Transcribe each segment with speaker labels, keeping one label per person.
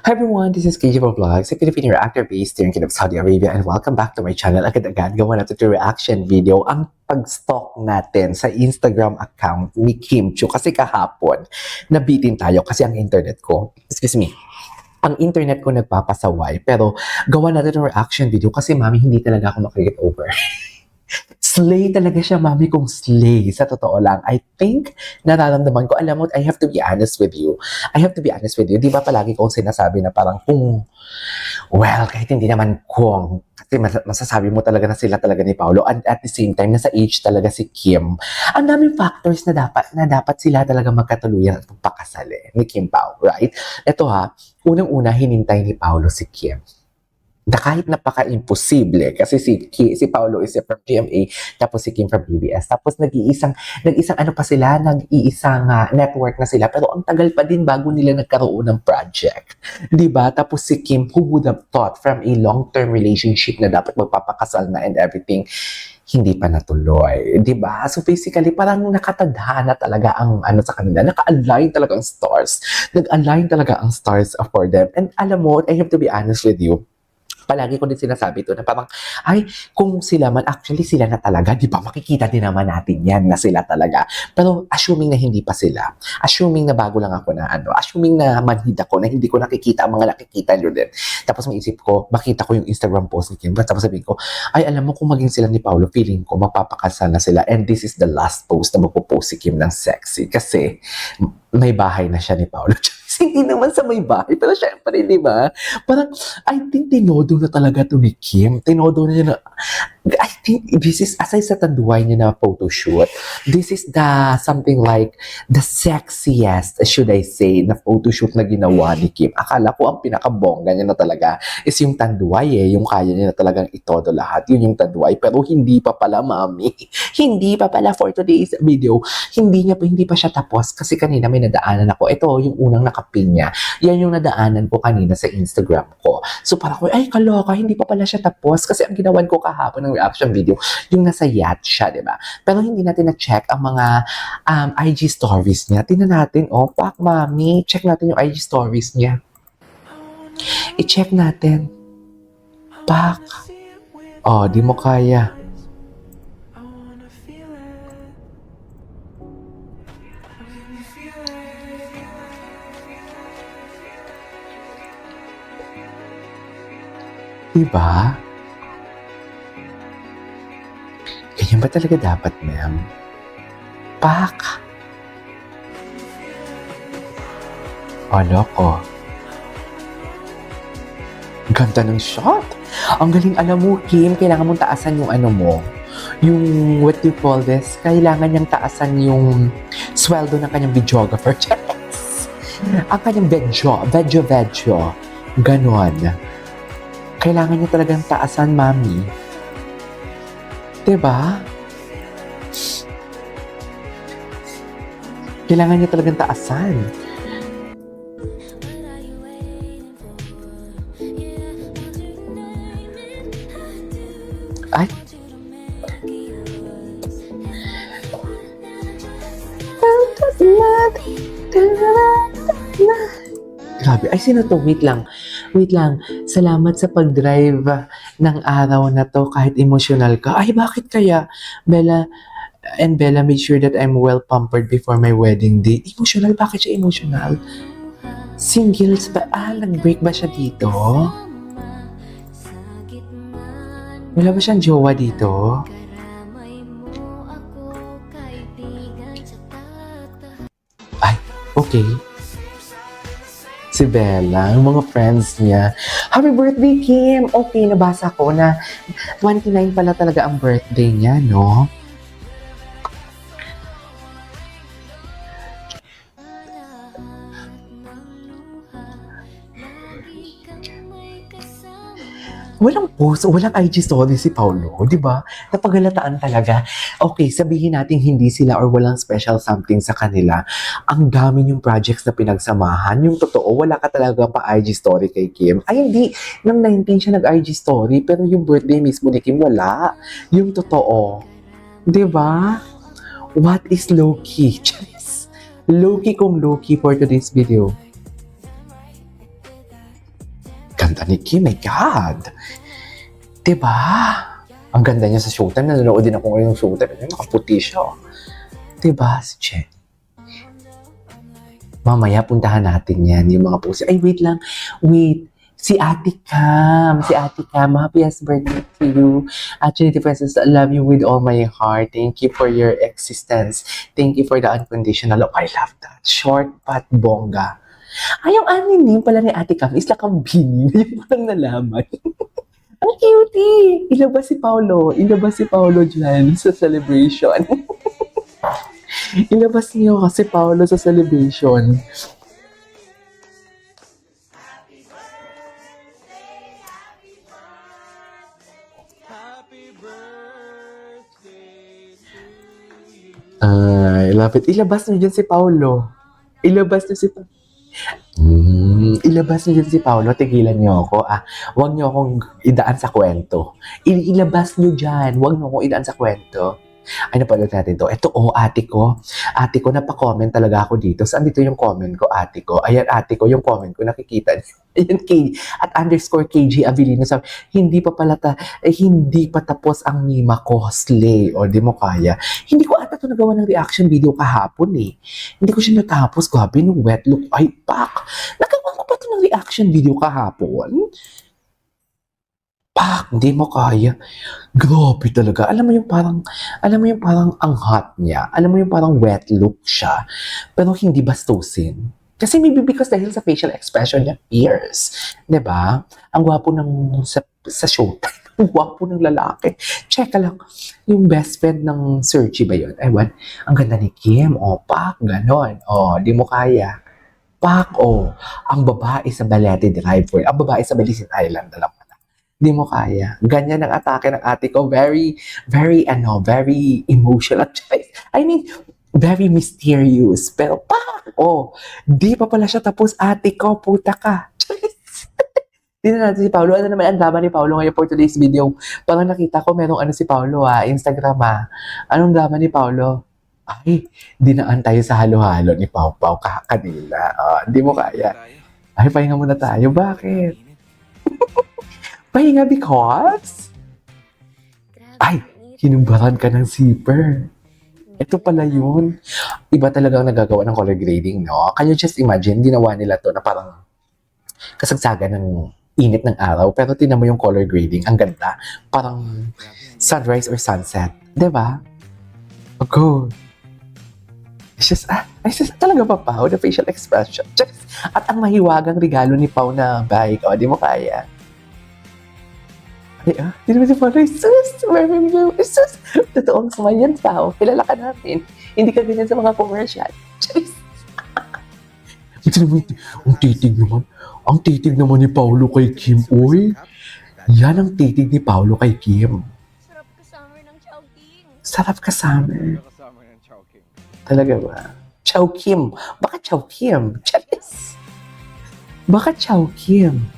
Speaker 1: Hi everyone, this is KJ Vlogs, a Filipino reactor based here in Kingdom of Saudi Arabia, and welcome back to my channel. Agad-agad gawa natin ito reaction video, ang pag-stalk natin sa Instagram account ni Kim Chiu. Kasi kahapon, nabitin tayo kasi ang internet ko, ang internet ko nagpapasaway, pero gawa natin ng reaction video kasi mami, hindi talaga ako makaget over. Slay talaga siya, mami kong slay. Sa totoo lang, I think, nararamdaman ko, alam mo, I have to be honest with you. Di ba palagi kong sinasabi na parang well, kahit hindi naman kasi masasabi mo talaga na sila talaga ni Paolo, and at the same time, nasa age talaga si Kim. Ang daming factors na dapat sila talaga magkatuluyan at magpakasal ni Kim Pao, right? Ito unang-una, hinintay ni Paolo si Kim. Na kahit napaka-imposible kasi si Paolo is from GMA tapos si Kim from ABS tapos nag-iisang network na sila pero ang tagal pa din bago nila nagkaroon ng project, 'di ba? Tapos si Kim, who would have thought from a long-term relationship na dapat magpapakasal na and everything, hindi pa natuloy, 'di ba? So basically parang nakatadhana talaga ang sa kanila, naka-align talaga ang stars, nag-align talaga ang stars for them. And alam mo, I have to be honest with you, palagi ko din sinasabi ito na parang, kung sila man, actually sila na talaga, di ba? Makikita din naman natin yan na sila talaga. Pero assuming na hindi pa sila, assuming na bago lang ako na assuming na manhid ako, na hindi ko nakikita ang mga nakikita nyo din. Tapos maisip ko, makita ko yung Instagram post ni Kim, tapos sabihin ko, alam mo kung maging sila ni Paolo, feeling ko mapapakasal na sila, and this is the last post na magpo-post si Kim ng sexy. Kasi may bahay na siya ni Paolo. Hindi naman sa may bahay, pero syempre, di ba? Parang, I think tinodo na talaga to ni Kim. Tinodo na niya na, I think this is, aside sa tanduay niya na photoshoot, this is something like, the sexiest, should I say, na photoshoot na ginawa ni Kim. Akala ko ang pinakabongga niya na talaga is yung tanduay yung kaya niya na talagang itodo lahat. Yun yung tanduay, pero hindi pa pala, mami. Hindi pa pala for today's video. Hindi pa siya tapos kasi kanina may nadaanan ako. Ito yung unang nakapin niya. Yan yung nadaanan ko kanina sa Instagram ko. So parang ko, kaloka, hindi pa pala siya tapos kasi ang ginawan ko kahapon ng reaction video, yung nasa yacht siya, di ba? Pero hindi natin na-check ang mga IG stories niya. Tingnan natin, pak, mami, check natin yung IG stories niya. I-check natin. Pak. Di mo kaya. Diba? Ganyan ba talaga dapat, ma'am? Pak! Loko. Ganda ng shot! Ang galing, alam mo, Kim, kailangan mong taasan yung yung, what do you call this? Kailangan niyang taasan yung sweldo ng kanyang videographer. Ang kanyang vedjo. Ganon. Kailangan niya talagang taasan, mami. Diba? Kailangan niya talagang taasan. Grabe. Sino to? Wait lang. Salamat sa pag-drive ng araw na to kahit emotional ka. Bakit kaya? Bella made sure that I'm well pampered before my wedding day. Emotional? Bakit siya emotional? Singles ba? Nag-break ba siya dito? Wala ba siyang jowa dito? Okay. Si Bella, yung mga friends niya. Happy birthday, Kim! Okay, nabasa ko na 29 pala talaga ang birthday niya, no? Walang post, walang IG story si Paolo, di ba? Napagalataan talaga. Okay, sabihin natin hindi sila or walang special something sa kanila. Ang dami yung projects na pinagsamahan. Yung totoo, wala ka talaga pa IG story kay Kim. Hindi. Nang 19 siya nag-IG story, pero yung birthday mismo ni Kim, wala. Yung totoo. Di ba? What is low-key? Low-key kung low-key for today's video. ganda ni Kim, my God. Diba? Ang ganda niya sa showtime. Nanonood din ako ngayon ng showtime. Nakaputi siya. Diba, si Chen? Mamaya puntahan natin yan, yung mga posts. Ay, wait lang. Wait. Si Ate Cam. Si Ate Cam. Happiest birthday to you. Actually, Princess, I love you with all my heart. Thank you for your existence. Thank you for the unconditional love. I love that. Short but bongga. Ay, yung animing pala ni Ate Cam is like ang bini. Yung parang nalaman. Ang cutie! Ilabas si Paolo. Ilabas si Paolo dyan sa celebration. Ilabas niyo kasi Paolo sa celebration. I love it. Ilabas niyo dyan si Paolo. Ilabas niyo si Paolo. Ilabas niyo dyan si Paolo. Tigilan niyo ako. Huwag niyo akong idaan sa kwento. Ilabas niyo dyan. Huwag niyo akong idaan sa kwento. Ay, napanood natin to. Ito, ate ko. Ate ko, napaka-comment talaga ako dito. Saan dito yung comment ko, ate ko? Ayan, ate ko, yung comment ko, nakikita niyo. Ayan, at underscore KG Avelino, sabi, hindi pa tapos ang mima ko, slay, o di mo kaya. Hindi ko ata ito nagawa ng reaction video kahapon eh. Hindi ko siya natapos. Grabe, nung wet look, ay, pak. Nagawa ko pa ito ng reaction video kahapon? Pak, hindi mo kaya. Grabe talaga. Alam mo yung parang ang hot niya. Alam mo yung parang wet look siya. Pero hindi bastusin. Kasi maybe because dahil sa facial expression niya, fierce. Diba? Ang gwapo ng sa showtime. Ang gwapo ng lalaki. Check lang. Yung best friend ng Sergi ba yun? Ewan. Ang ganda ni Kim. Pak, ganon. Di mo kaya. Pak, ang babae sa Balete Drive. Ang babae sa Balisin Island. Alam mo. Di mo kaya. Ganyan ang atake ng ate ko. Very, very emotional. I mean, very mysterious. Pero, di pa pala siya tapos, ate ko, puta ka. Tingnan natin si Paolo. Ano naman ang drama ni Paolo ngayon for today's video? Parang nakita ko merong si Paolo Instagram Anong drama ni Paolo? Ay, dinaan tayo sa halo-halo ni Pau Pau kanina. Di mo kaya. Ay, pahinga muna tayo. Bakit? Pahinga because? Ay, hinumbaran ka ng zipper. Ito pala yun. Iba talagang nagagawa ng color grading, no? Can you just imagine, ginawa nila to na parang kasagsagan ng init ng araw, pero tinan mo yung color grading, ang ganda. Parang sunrise or sunset. Diba? Good. It's just talaga pa, Pao, the facial expression. At ang mahiwagang regalo ni Pao na bike, di mo kaya. Hindi naman si Paolo, sus, totoong smile yan, Pao. Kilala ka namin. Hindi ka ganyan sa mga commercial. Ang titig naman ni Paolo kay Kim, uy. Yan ang titig ni Paolo kay Kim.
Speaker 2: Sarap kasama ng Chowking.
Speaker 1: Sarap kasama. Talaga ba? Chow Kim. Bakit Chow Kim? Charis. Bakit Chow Kim?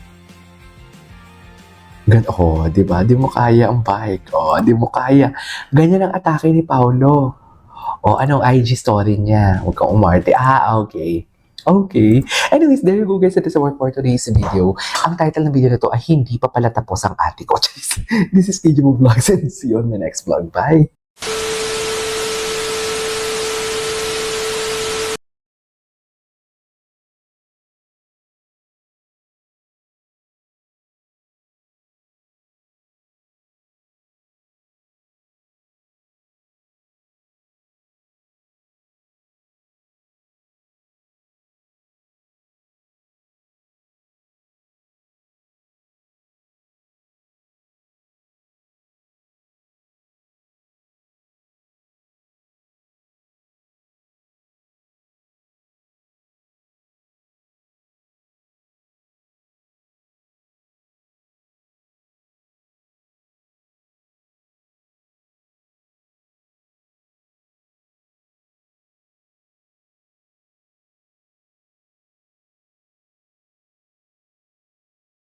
Speaker 1: Di ba? Di mo kaya ang bike. Di mo kaya. Ganyan ang atake ni Paolo. Anong IG story niya? Huwag kang umarte. Okay. Okay. Anyways, there you go guys. That is our for today's video. Ang title ng video na to ay hindi pa pala tapos ang ate ko. This is KJ Vlogs and see you on my next vlog. Bye!